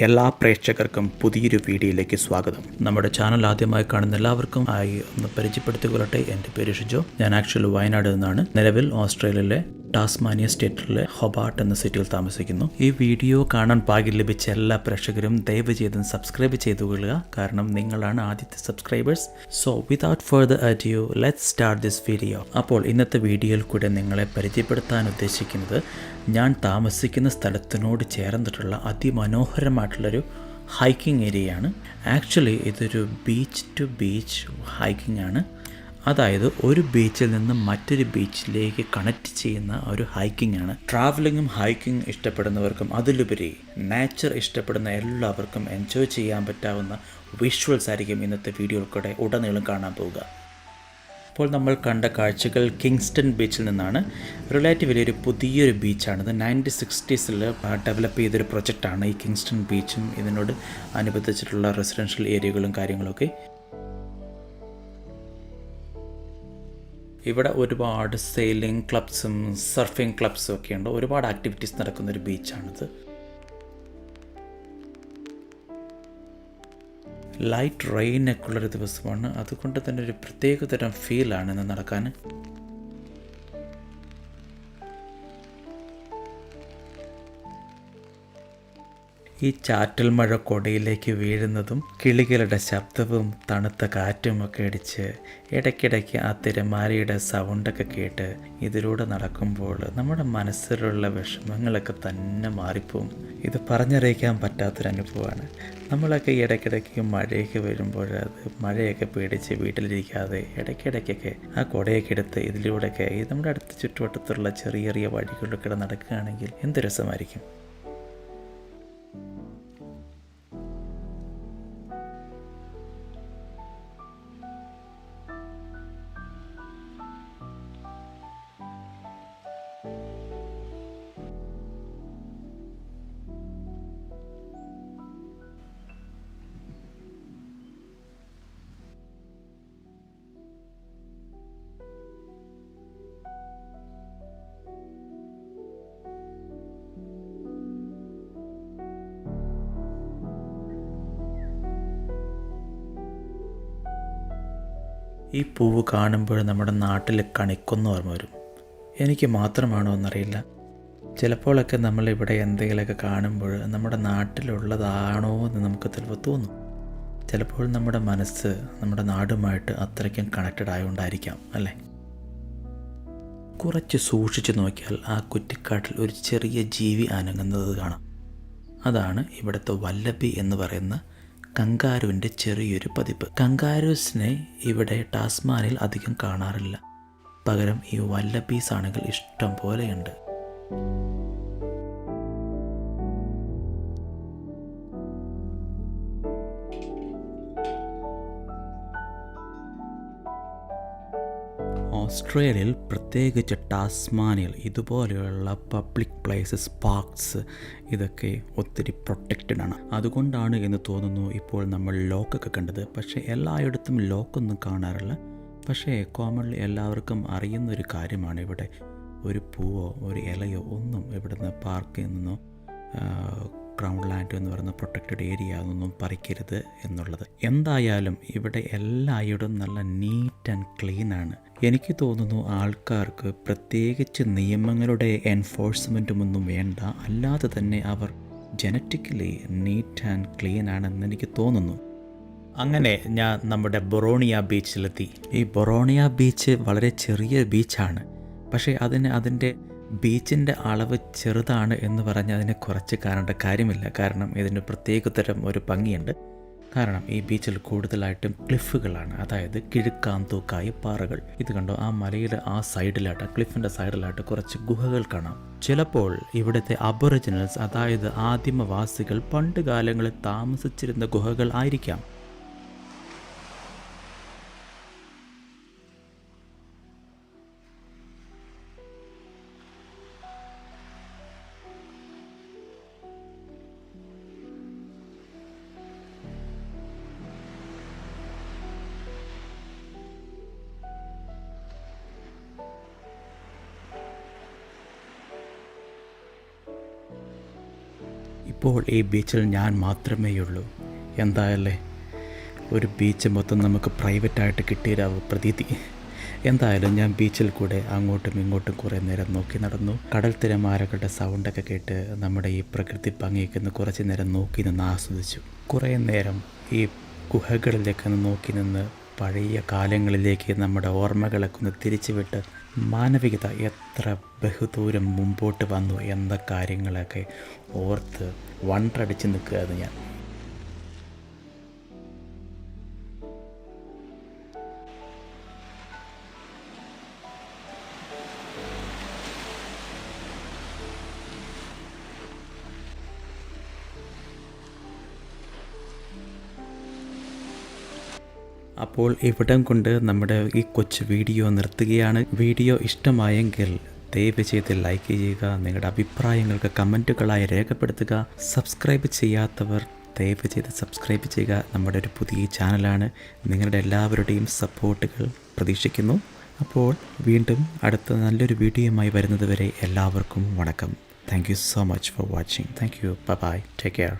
എല്ലാ പ്രേക്ഷകർക്കും പുതിയൊരു വീഡിയോയിലേക്ക് സ്വാഗതം. നമ്മുടെ ചാനൽ ആദ്യമായി കാണുന്ന എല്ലാവർക്കും ഒന്ന് പരിചയപ്പെടുത്തിക്കൊള്ളട്ടെ. എൻ്റെ പേര് ഷിജോ. ഞാൻ ആക്ച്വലി വയനാട് നിന്നാണ്. നിലവിൽ ഓസ്ട്രേലിയയിലെ ടാസ്മാനിയ സ്റ്റേറ്റിലെ ഹൊബാർട്ട് എന്ന സിറ്റിയിൽ താമസിക്കുന്നു. ഈ വീഡിയോ കാണാൻ ഭാഗ്യം ലഭിച്ച എല്ലാ പ്രേക്ഷകരും ദയവ് ചെയ്ത് സബ്സ്ക്രൈബ് ചെയ്തു കൊള്ളുക, കാരണം നിങ്ങളാണ് ആദ്യത്തെ subscribers. So without further adieu let's start this video. അപ്പോൾ ഇന്നത്തെ വീഡിയോയിൽ കൂടെ നിങ്ങളെ പരിചയപ്പെടുത്താൻ ഉദ്ദേശിക്കുന്നത് ഞാൻ താമസിക്കുന്ന സ്ഥലത്തിനോട് ചേർന്നിട്ടുള്ള അതിമനോഹരമായിട്ടുള്ളൊരു ഹൈക്കിംഗ് ഏരിയയാണ്. ആക്ച്വലി ഇതൊരു ബീച്ച് ടു ബീച്ച് ഹൈക്കിംഗ് ആണ്. അതായത് ഒരു ബീച്ചിൽ നിന്ന് മറ്റൊരു ബീച്ചിലേക്ക് കണക്ട് ചെയ്യുന്ന ഒരു ഹൈക്കിംഗ് ആണ്. ട്രാവലിങ്ങും ഹൈക്കിംഗ് ഇഷ്ടപ്പെടുന്നവർക്കും അതിലുപരി നേച്ചർ ഇഷ്ടപ്പെടുന്ന എല്ലാവർക്കും എൻജോയ് ചെയ്യാൻ പറ്റാവുന്ന വിഷ്വൽസ് ആയിരിക്കും ഇന്നത്തെ വീഡിയോയിൽ കൂടെ ഉടനീളം കാണാൻ പോവുക. ഇപ്പോൾ നമ്മൾ കണ്ട കാഴ്ചകൾ കിങ്സ്റ്റൺ ബീച്ചിൽ നിന്നാണ്. റിലേറ്റീവ്ലി ഒരു പുതിയൊരു ബീച്ചാണിത്. 1960s ഡെവലപ്പ് ചെയ്തൊരു പ്രൊജക്റ്റാണ് ഈ കിങ്സ്റ്റൺ ബീച്ചും ഇതിനോട് അനുബന്ധിച്ചിട്ടുള്ള റെസിഡൻഷ്യൽ ഏരിയകളും കാര്യങ്ങളൊക്കെ. ഇവിടെ ഒരുപാട് സെയിലിംഗ് ക്ലബ്സും സർഫിംഗ് ക്ലബ്സും ഒക്കെ ഉണ്ട്. ഒരുപാട് ആക്ടിവിറ്റീസ് നടക്കുന്നൊരു ബീച്ചാണിത്. ലൈറ്റ് റെയിനൊക്കെ ഉള്ളൊരു ദിവസമാണ്, അതുകൊണ്ട് തന്നെ ഒരു പ്രത്യേകതരം ഫീലാണ് ഇന്ന് നടക്കാൻ. ഈ ചാറ്റൽ മഴ കൊടയിലേക്ക് വീഴുന്നതും കിളികളുടെ ശബ്ദവും തണുത്ത കാറ്റും ഒക്കെ അടിച്ച് ഇടയ്ക്കിടയ്ക്ക് ആ തിരമാലയുടെ സൗണ്ടൊക്കെ കേട്ട് ഇതിലൂടെ നടക്കുമ്പോൾ നമ്മുടെ മനസ്സിലുള്ള വിഷമങ്ങളൊക്കെ തന്നെ മാറിപ്പോവും. ഇത് പറഞ്ഞറിയിക്കാൻ പറ്റാത്തൊരനുഭവമാണ്. നമ്മളൊക്കെ ഇടയ്ക്കിടയ്ക്ക് മഴയൊക്കെ വരുമ്പോൾ അത് മഴയൊക്കെ പേടിച്ച് വീട്ടിലിരിക്കാതെ ഇടയ്ക്കിടയ്ക്കൊക്കെ ആ കുടയൊക്കെ എടുത്ത് ഇതിലൂടെയൊക്കെ നമ്മുടെ അടുത്ത ചുറ്റുവട്ടത്തുള്ള ചെറിയ ചെറിയ വഴികളിലൂടെ നടക്കുകയാണെങ്കിൽ എന്ത് രസമായിരിക്കും. ഈ പൂവ് കാണുമ്പോൾ നമ്മുടെ നാട്ടിൽ കണിക്കൊന്ന ഓർമ്മ വരും. എനിക്ക് മാത്രമാണോ എന്നറിയില്ല. ചിലപ്പോഴൊക്കെ നമ്മളിവിടെ എന്തെങ്കിലുമൊക്കെ കാണുമ്പോൾ നമ്മുടെ നാട്ടിലുള്ളതാണോ എന്ന് നമുക്ക് ചിലപ്പോൾ തോന്നും. ചിലപ്പോൾ നമ്മുടെ മനസ്സ് നമ്മുടെ നാടുമായിട്ട് അത്രയ്ക്കും കണക്റ്റഡ് ആയതുകൊണ്ടായിരിക്കാം അല്ലേ. കുറച്ച് സൂക്ഷിച്ച് നോക്കിയാൽ ആ കുറ്റിക്കാട്ടിൽ ഒരു ചെറിയ ജീവി അനങ്ങുന്നത് കാണാം. അതാണ് ഇവിടുത്തെ വല്ലബി എന്ന് പറയുന്ന കങ്കാരുവിൻ്റെ ചെറിയൊരു പതിപ്പ്. കങ്കാരൂസിനെ ഇവിടെ ടാസ്മാനിൽ അധികം കാണാറില്ല. പകരം ഈ വല്ലബീസ് ആണെങ്കിൽ ഇഷ്ടം പോലെയുണ്ട്. ഓസ്ട്രേലിയയിൽ പ്രത്യേകിച്ച് ടാസ്മാനിയയിൽ ഇതുപോലെയുള്ള പബ്ലിക് പ്ലേസസ്, പാർക്സ് ഇതൊക്കെ ഒത്തിരി പ്രൊട്ടക്റ്റഡ് ആണ്. അതുകൊണ്ടാണ് എന്ന് തോന്നുന്നു ഇപ്പോൾ നമ്മൾ ലോക്കൊക്കെ കണ്ടത്. പക്ഷേ എല്ലായിടത്തും ലോക്കൊന്നും കാണാറില്ല. പക്ഷേ കോമൺലി എല്ലാവർക്കും അറിയുന്നൊരു കാര്യമാണ് ഇവിടെ ഒരു പൂവോ ഒരു ഇലയോ ഒന്നും ഇവിടുന്ന് പാർക്കിൽ നിന്നോ ക്രൗൺ ലാൻഡ് എന്ന് പറയുന്ന പ്രൊട്ടക്റ്റഡ് ഏരിയ ഒന്നും പറിക്കരുത് എന്നുള്ളത്. എന്തായാലും ഇവിടെ എല്ലായിടവും നല്ല നീറ്റ് ആൻഡ് ക്ലീൻ ആണ്. എനിക്ക് തോന്നുന്നു ആൾക്കാർക്ക് പ്രത്യേകിച്ച് നിയമങ്ങളുടെ എൻഫോഴ്സ്മെൻറ്റുമൊന്നും വേണ്ട, അല്ലാതെ തന്നെ അവർ ജനറ്റിക്കലി നീറ്റ് ആൻഡ് ക്ലീൻ ആണെന്ന് എനിക്ക് തോന്നുന്നു. അങ്ങനെ ഞാൻ നമ്മുടെ ബൊറോണിയ ബീച്ചിലെത്തി. ഈ ബൊറോണിയ ബീച്ച് വളരെ ചെറിയ ബീച്ചാണ്. പക്ഷേ അതിൻ്റെ ബീച്ചിൻ്റെ അളവ് ചെറുതാണ് എന്ന് പറഞ്ഞ് അതിനെ കുറച്ച് കാണേണ്ട കാര്യമില്ല. കാരണം ഇതിന് പ്രത്യേകതരം ഒരു ഭംഗിയുണ്ട്. കാരണം ഈ ബീച്ചിൽ കൂടുതലായിട്ടും ക്ലിഫുകളാണ്, അതായത് കിഴുക്കാന്തൂക്കായ പാറകൾ. ഇത് കണ്ടോ, ആ മലയുടെ ആ സൈഡിലായിട്ട്, ക്ലിഫിൻ്റെ സൈഡിലായിട്ട് കുറച്ച് ഗുഹകൾ കാണാം. ചിലപ്പോൾ ഇവിടുത്തെ അബോറിജിനൽസ്, അതായത് ആദിമവാസികൾ പണ്ട് കാലങ്ങളിൽ താമസിച്ചിരുന്ന ഗുഹകൾ ആയിരിക്കാം. ഇപ്പോൾ ഈ ബീച്ചിൽ ഞാൻ മാത്രമേയുള്ളൂ. എന്തായല്ലേ, ഒരു ബീച്ച് മൊത്തം നമുക്ക് പ്രൈവറ്റായിട്ട് കിട്ടിയൊരു പ്രതീതി. എന്തായാലും ഞാൻ ബീച്ചിൽ കൂടെ അങ്ങോട്ടും ഇങ്ങോട്ടും കുറേ നേരം നോക്കി നടന്നു. കടൽ തിരമാലകളുടെ സൗണ്ടൊക്കെ കേട്ട് നമ്മുടെ ഈ പ്രകൃതി ഭംഗിയൊക്കെ ഒന്ന് കുറച്ച് നേരം നോക്കി നിന്ന് ആസ്വദിച്ചു. കുറേ നേരം ഈ ഗുഹകളിലേക്ക് നോക്കി നിന്ന് പഴയ കാലങ്ങളിലേക്ക് നമ്മുടെ ഓർമ്മകളൊക്കെ ഒന്ന് തിരിച്ചുവിട്ട് മാനവികത എത്ര ബഹുദൂരം മുമ്പോട്ട് വന്നു എന്ന കാര്യങ്ങളൊക്കെ ഓർത്ത് വണ്ടടിച്ച് നിൽക്കുകയാണ് ഞാൻ. അപ്പോൾ ഇവിടം കൊണ്ട് നമ്മുടെ ഈ കൊച്ചു വീഡിയോ നിർത്തുകയാണ്. വീഡിയോ ഇഷ്ടമായെങ്കിൽ ദയവ് ചെയ്ത് ലൈക്ക് ചെയ്യുക, നിങ്ങളുടെ അഭിപ്രായങ്ങൾക്ക് കമൻറ്റുകളായി രേഖപ്പെടുത്തുക. സബ്സ്ക്രൈബ് ചെയ്യാത്തവർ ദയവ് ചെയ്ത് സബ്സ്ക്രൈബ് ചെയ്യുക. നമ്മുടെ ഒരു പുതിയ ചാനലാണ്. നിങ്ങളുടെ എല്ലാവരുടെയും സപ്പോർട്ടുകൾ പ്രതീക്ഷിക്കുന്നു. അപ്പോൾ വീണ്ടും അടുത്ത നല്ലൊരു വീഡിയോയുമായി വരുന്നത് വരെ എല്ലാവർക്കും വണക്കം. Thank you so much for watching. Thank you. Bye bye. Take care.